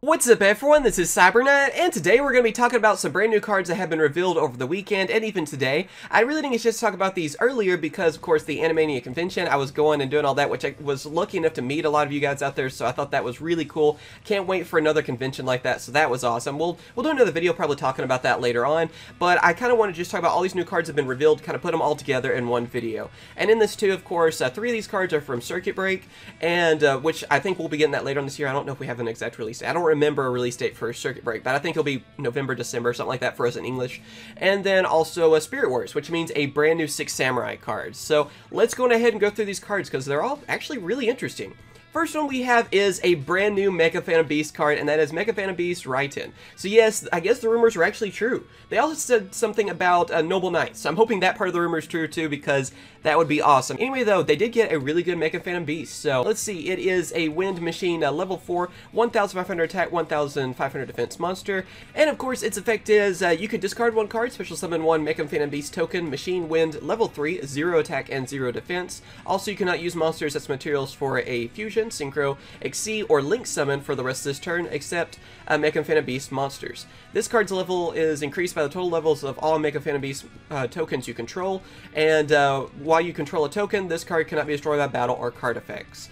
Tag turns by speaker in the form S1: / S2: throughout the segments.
S1: What's up everyone, this is CyberKnight, and today we're going to be talking about some brand new cards that have been revealed over the weekend and even today. I really didn't get to talk about these earlier because, of course, the Anime convention, I was going and doing all that, which I was lucky enough to meet a lot of you guys out there, so I thought that was really cool. Can't wait for another convention like that, so that was awesome. We'll do another video probably talking about that later on, but I kind of want to just talk about all these new cards that have been revealed, kind of put them all together in one video. And in this too, of course, 3 of these cards are from Circuit Break, and which I think we'll be getting that later on this year. I don't know if we have an exact release date. I don't remember a release date for Circuit Break, but I think it'll be November, December, something like that for us in English. And then also Spirit Wars, which means a brand new 6 Samurai cards. So let's go ahead and go through these cards because they're all actually really interesting. First one we have is a brand new Mecha Phantom Beast card, and that is Mecha Phantom Beast Raiten. So yes, I guess the rumors were actually true. They also said something about Noble Knights, so I'm hoping that part of the rumor is true too, because that would be awesome. Anyway though, they did get a really good Mecha Phantom Beast. So let's see, it is a Wind Machine level 4, 1500 attack, 1500 defense monster. And of course its effect is you could discard 1 card, special summon 1 Mecha Phantom Beast token, Machine Wind, level 3, 0 attack and 0 defense. Also you cannot use monsters as materials for a fusion, synchro, exceed, or link summon for the rest of this turn, except Mecha Phantom Beast monsters. This card's level is increased by the total levels of all Mecha Phantom Beast tokens you control, and while you control a token, this card cannot be destroyed by battle or card effects.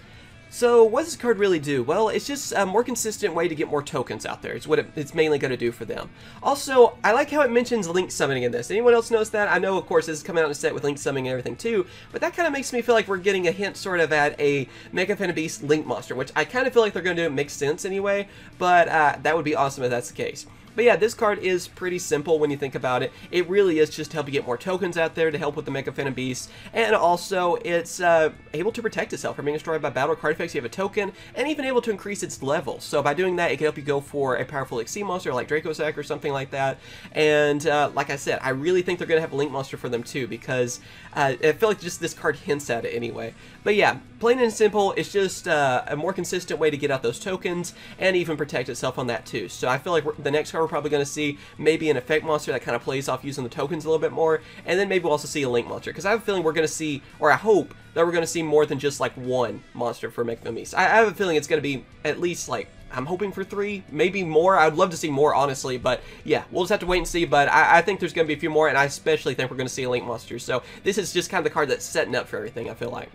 S1: So what does this card really do? Well, it's just a more consistent way to get more tokens out there. It's what it's mainly going to do for them. Also, I like how it mentions link summoning in this. Anyone else notice that? I know, of course, this is coming out in a set with link summoning and everything too, but that kind of makes me feel like we're getting a hint sort of at a Mecha Phantom Beast link monster, which I kind of feel like they're going to do. It makes sense anyway, but that would be awesome if that's the case. But yeah, this card is pretty simple when you think about it. It really is just to help you get more tokens out there to help with the Mecha Phantom Beast, and also it's able to protect itself from being destroyed by battle or card effects. You have a token, and even able to increase its level. So by doing that, it can help you go for a powerful Exceed monster like Dracossack or something like that. And like I said, I really think they're going to have a Link monster for them too, because I feel like just this card hints at it anyway. But yeah, plain and simple, it's just a more consistent way to get out those tokens and even protect itself on that too. So I feel like the next card we're probably going to see maybe an effect monster that kind of plays off using the tokens a little bit more, and then maybe we'll also see a link monster, because I have a feeling we're going to see, or I hope that we're going to see more than just like 1 monster for Mecha Phantom Beast. I have a feeling it's going to be at least like, I'm hoping for 3, maybe more. I'd love to see more, honestly, but yeah, we'll just have to wait and see. But I think there's going to be a few more, and I especially think we're going to see a link monster. So this is just kind of the card that's setting up for everything, I feel like.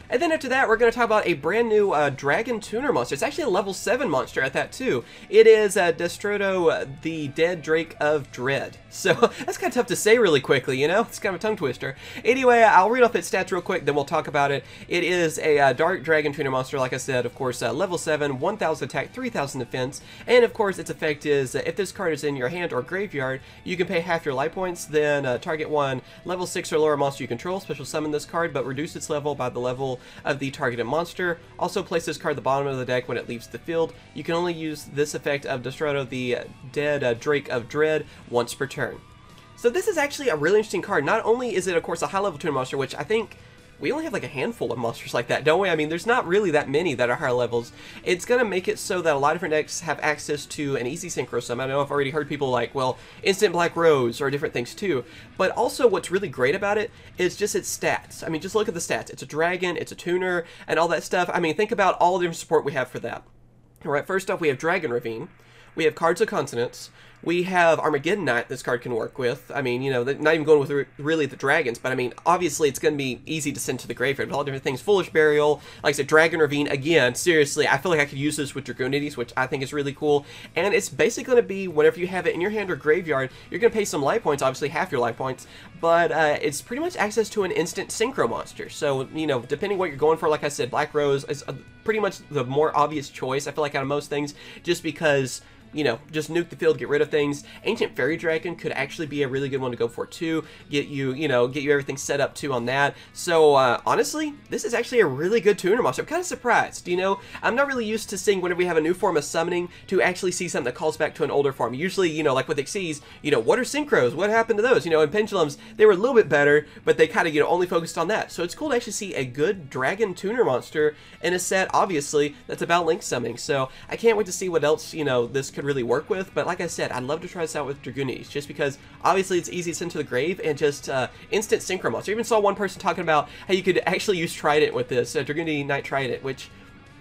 S1: And then after that, we're going to talk about a brand new Dragon Tuner monster. It's actually a level 7 monster at that too. It is Destrudo, the Dead Drake of Dread. So that's kind of tough to say really quickly, you know? It's kind of a tongue twister. Anyway, I'll read off its stats real quick, then we'll talk about it. It is a Dark Dragon Tuner monster, like I said, of course, level 7, 1000 attack, 3000 defense. And of course, its effect is if this card is in your hand or graveyard, you can pay half your life points, then target 1 level 6 or lower monster you control, special summon this card, but reduce its level by the level of the targeted monster. Also place this card at the bottom of the deck when it leaves the field. You can only use this effect of Destrudo, the Dead Drake of Dread, once per turn. So this is actually a really interesting card. Not only is it, of course, a high-level tuner monster, which I think we only have like a handful of monsters like that, don't we? I mean, there's not really that many that are higher levels. It's going to make it so that a lot of different decks have access to an easy synchro summon. I know I've already heard people like, well, Instant Black Rose or different things too. But also what's really great about it is just its stats. I mean, just look at the stats. It's a dragon, it's a tuner, and all that stuff. I mean, think about all the different support we have for that. All right, first off, we have Dragon Ravine. We have Cards of Consonance. We have Armageddon Knight this card can work with. I mean, you know, not even going with really the dragons, but I mean, obviously it's going to be easy to send to the graveyard. All different things. Foolish Burial, like I said, Dragon Ravine. Again, seriously, I feel like I could use this with Dragonides, which I think is really cool. And it's basically going to be, whenever you have it in your hand or graveyard, you're going to pay some life points, obviously half your life points, but it's pretty much access to an instant synchro monster. So, you know, depending what you're going for, like I said, Black Rose is pretty much the more obvious choice, I feel like, out of most things, just because, you know, just nuke the field, get rid of things. Ancient Fairy Dragon could actually be a really good one to go for too. Get you, you know, get you everything set up too on that. So honestly, this is actually a really good tuner monster. I'm kind of surprised, you know. I'm not really used to seeing whenever we have a new form of summoning to actually see something that calls back to an older form. Usually, you know, like with Xyz, you know, what are synchros? What happened to those? You know, in Pendulums, they were a little bit better, but they kind of, you know, only focused on that. So it's cool to actually see a good dragon tuner monster in a set, obviously, that's about link summoning. So I can't wait to see what else, you know, this could really work with. But like I said, I'd love to try this out with Dragonides, just because obviously it's easy to send to the grave and just instant synchro monster. I even saw one person talking about how you could actually use Trident with this, Dragonide Knight Trident, which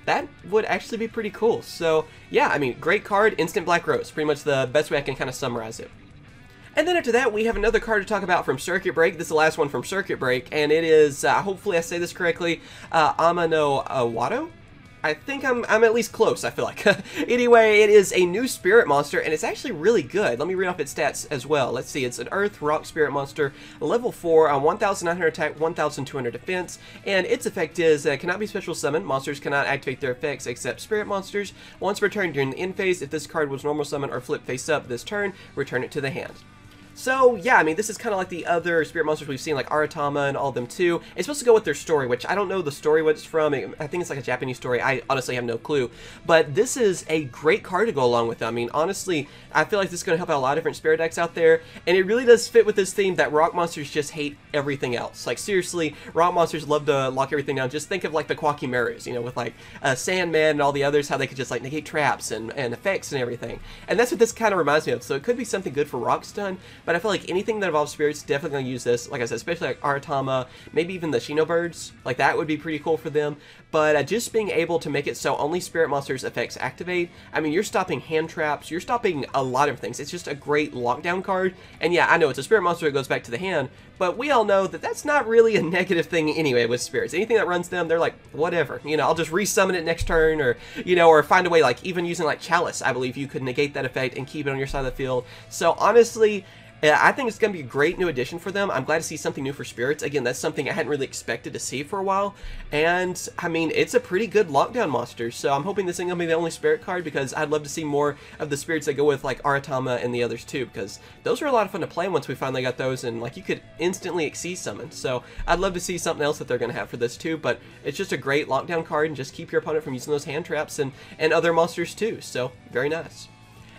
S1: that would actually be pretty cool. So yeah, I mean, great card, instant Black Rose, pretty much the best way I can kind of summarize it. And then after that, we have another card to talk about from Circuit Break. This is the last one from Circuit Break, and it is, hopefully I say this correctly, Ama-no-Iwato? I think I'm at least close, I feel like. Anyway, it is a new spirit monster, and it's actually really good. Let me read off its stats as well. Let's see, it's an Earth Rock Spirit Monster, level 4, on 1,900 attack, 1,200 defense, and its effect is, cannot be special summoned. Monsters cannot activate their effects except spirit monsters. Once returned during the end phase, if this card was normal summon or flip face up this turn, return it to the hand. So, yeah, I mean, this is kind of like the other spirit monsters we've seen, like Aratama and all of them, too. It's supposed to go with their story, which I don't know the story what it's from. I think it's like a Japanese story. I honestly have no clue. But this is a great card to go along with them. I mean, honestly, I feel like this is going to help out a lot of different spirit decks out there. And it really does fit with this theme that rock monsters just hate everything else. Like, seriously, rock monsters love to lock everything down. Just think of, like, the Quakimerus, you know, with, like, Sandman and all the others, how they could just, like, negate traps and effects and everything. And that's what this kind of reminds me of. So it could be something good for rock stun, but I feel like anything that involves spirits, definitely going to use this. Like I said, especially like Aratama, maybe even the Shinobirds, like that would be pretty cool for them. But just being able to make it so only spirit monsters effects activate, I mean, you're stopping hand traps, you're stopping a lot of things. It's just a great lockdown card. And yeah, I know it's a spirit monster that goes back to the hand, but we all know that that's not really a negative thing anyway with spirits. Anything that runs them, they're like, whatever, you know, I'll just resummon it next turn, or, you know, or find a way, like even using like Chalice, I believe you could negate that effect and keep it on your side of the field. So honestly, I think it's going to be a great new addition for them. I'm glad to see something new for spirits. Again, that's something I hadn't really expected to see for a while. And, I mean, it's a pretty good lockdown monster. So I'm hoping this isn't going to be the only spirit card, because I'd love to see more of the spirits that go with, like, Aratama and the others, too. Because those were a lot of fun to play once we finally got those. And, like, you could instantly Xyz summon. So I'd love to see something else that they're going to have for this, too. But it's just a great lockdown card, and just keep your opponent from using those hand traps and other monsters, too. So, very nice.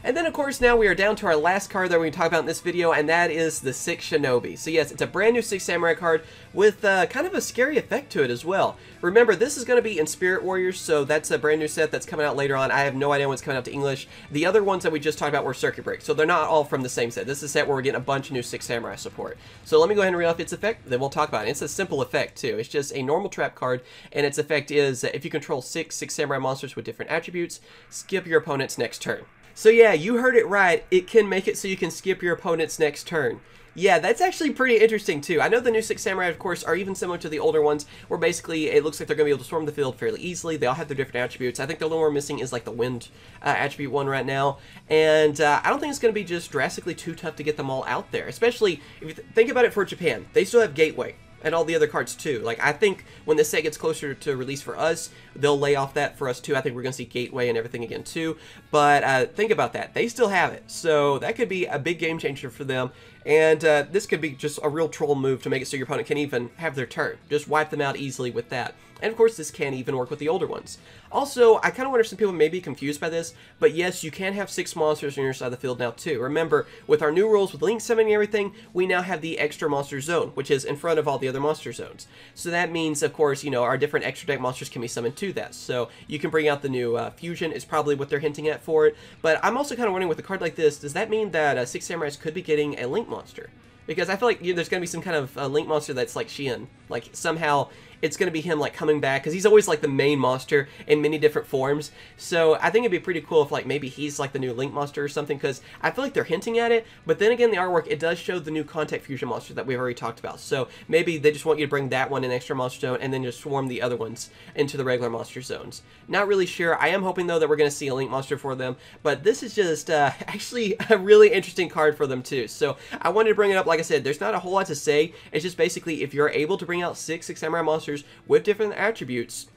S1: And then, of course, now we are down to our last card that we're going to talk about in this video, and that is the Six Shinobi. So yes, it's a brand new Six Samurai card with kind of a scary effect to it as well. Remember, this is going to be in Spirit Warriors, so that's a brand new set that's coming out later on. I have no idea when it's coming out to English. The other ones that we just talked about were Circuit Break, so they're not all from the same set. This is a set where we're getting a bunch of new Six Samurai support. So let me go ahead and read off its effect, then we'll talk about it. It's a simple effect, too. It's just a normal trap card, and its effect is if you control six Six Samurai monsters with different attributes, skip your opponent's next turn. So yeah, you heard it right. It can make it so you can skip your opponent's next turn. Yeah, that's actually pretty interesting too. I know the new Six Samurai, of course, are even similar to the older ones, where basically it looks like they're going to be able to storm the field fairly easily. They all have their different attributes. I think the only one we're missing is like the wind attribute one right now. And I don't think it's going to be just drastically too tough to get them all out there, especially if you think about it for Japan. They still have Gateway and all the other cards too. Like, I think when this set gets closer to release for us, they'll lay off that for us too. I think we're going to see Gateway and everything again too. But think about that. They still have it. So that could be a big game changer for them. And this could be just a real troll move to make it so your opponent can even have their turn. Just wipe them out easily with that. And of course, this can even work with the older ones. Also, I kind of wonder if some people may be confused by this, but yes, you can have 6 monsters on your side of the field now too. Remember, with our new rules with link summoning and everything, we now have the extra monster zone, which is in front of all the other monster zones. So that means, of course, you know, our different extra deck monsters can be summoned to that. So you can bring out the new fusion is probably what they're hinting at for it. But I'm also kind of wondering with a card like this, does that mean that Six Samurais could be getting a link monster? Because I feel like there's going to be some kind of link monster that's like Shien. Like, somehow it's going to be him, like, coming back, because he's always, like, the main monster in many different forms. So I think it'd be pretty cool if, like, maybe he's, like, the new Link monster or something, because I feel like they're hinting at it. But then again, the artwork, it does show the new Contact Fusion monster that we've already talked about. So maybe they just want you to bring that one in extra monster zone, and then just swarm the other ones into the regular monster zones. Not really sure. I am hoping, though, that we're going to see a Link monster for them. But this is just actually a really interesting card for them, too. So I wanted to bring it up. Like I said, there's not a whole lot to say. It's just basically, if you're able to bring out 6 Six Samurai monsters with different attributes,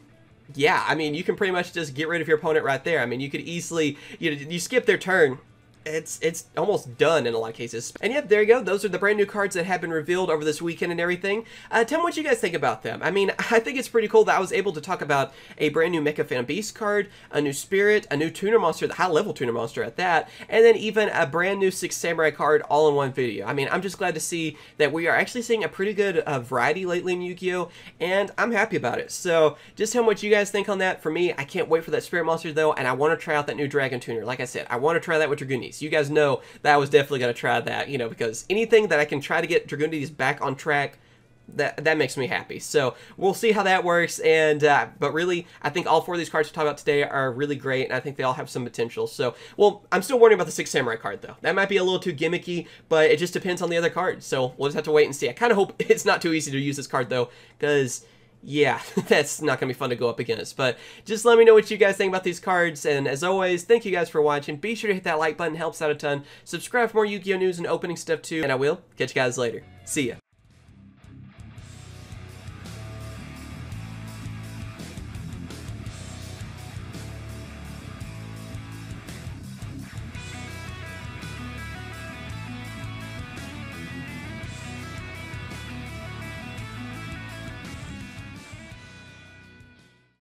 S1: yeah, I mean, you can pretty much just get rid of your opponent right there. I mean, you could easily, you skip their turn. It's almost done in a lot of cases. And yep, there you go. Those are the brand new cards that have been revealed over this weekend and everything. Tell me what you guys think about them. I mean, I think it's pretty cool that I was able to talk about a brand new Mecha Phantom Beast card, a new Spirit, a new Tuner Monster, the high-level Tuner Monster at that, and then even a brand new Six Samurai card all in one video. I mean, I'm just glad to see that we are actually seeing a pretty good variety lately in Yu-Gi-Oh! And I'm happy about it. So, just tell me what you guys think on that. For me, I can't wait for that Spirit Monster, though, and I want to try out that new Dragon Tuner. Like I said, I want to try that with Dragoonies. You guys know that I was definitely going to try that, because anything that I can try to get Dragoonies back on track, that makes me happy. So we'll see how that works. And but really, I think all 4 of these cards we talked about today are really great, and I think they all have some potential. So, well, I'm still worried about the 6 Samurai card, though. That might be a little too gimmicky, but it just depends on the other cards. So we'll just have to wait and see. I kind of hope it's not too easy to use this card, though, because yeah, that's not going to be fun to go up against. But just let me know what you guys think about these cards. And as always, thank you guys for watching. Be sure to hit that like button. Helps out a ton. Subscribe for more Yu-Gi-Oh! News and opening stuff, too. And I will catch you guys later. See ya.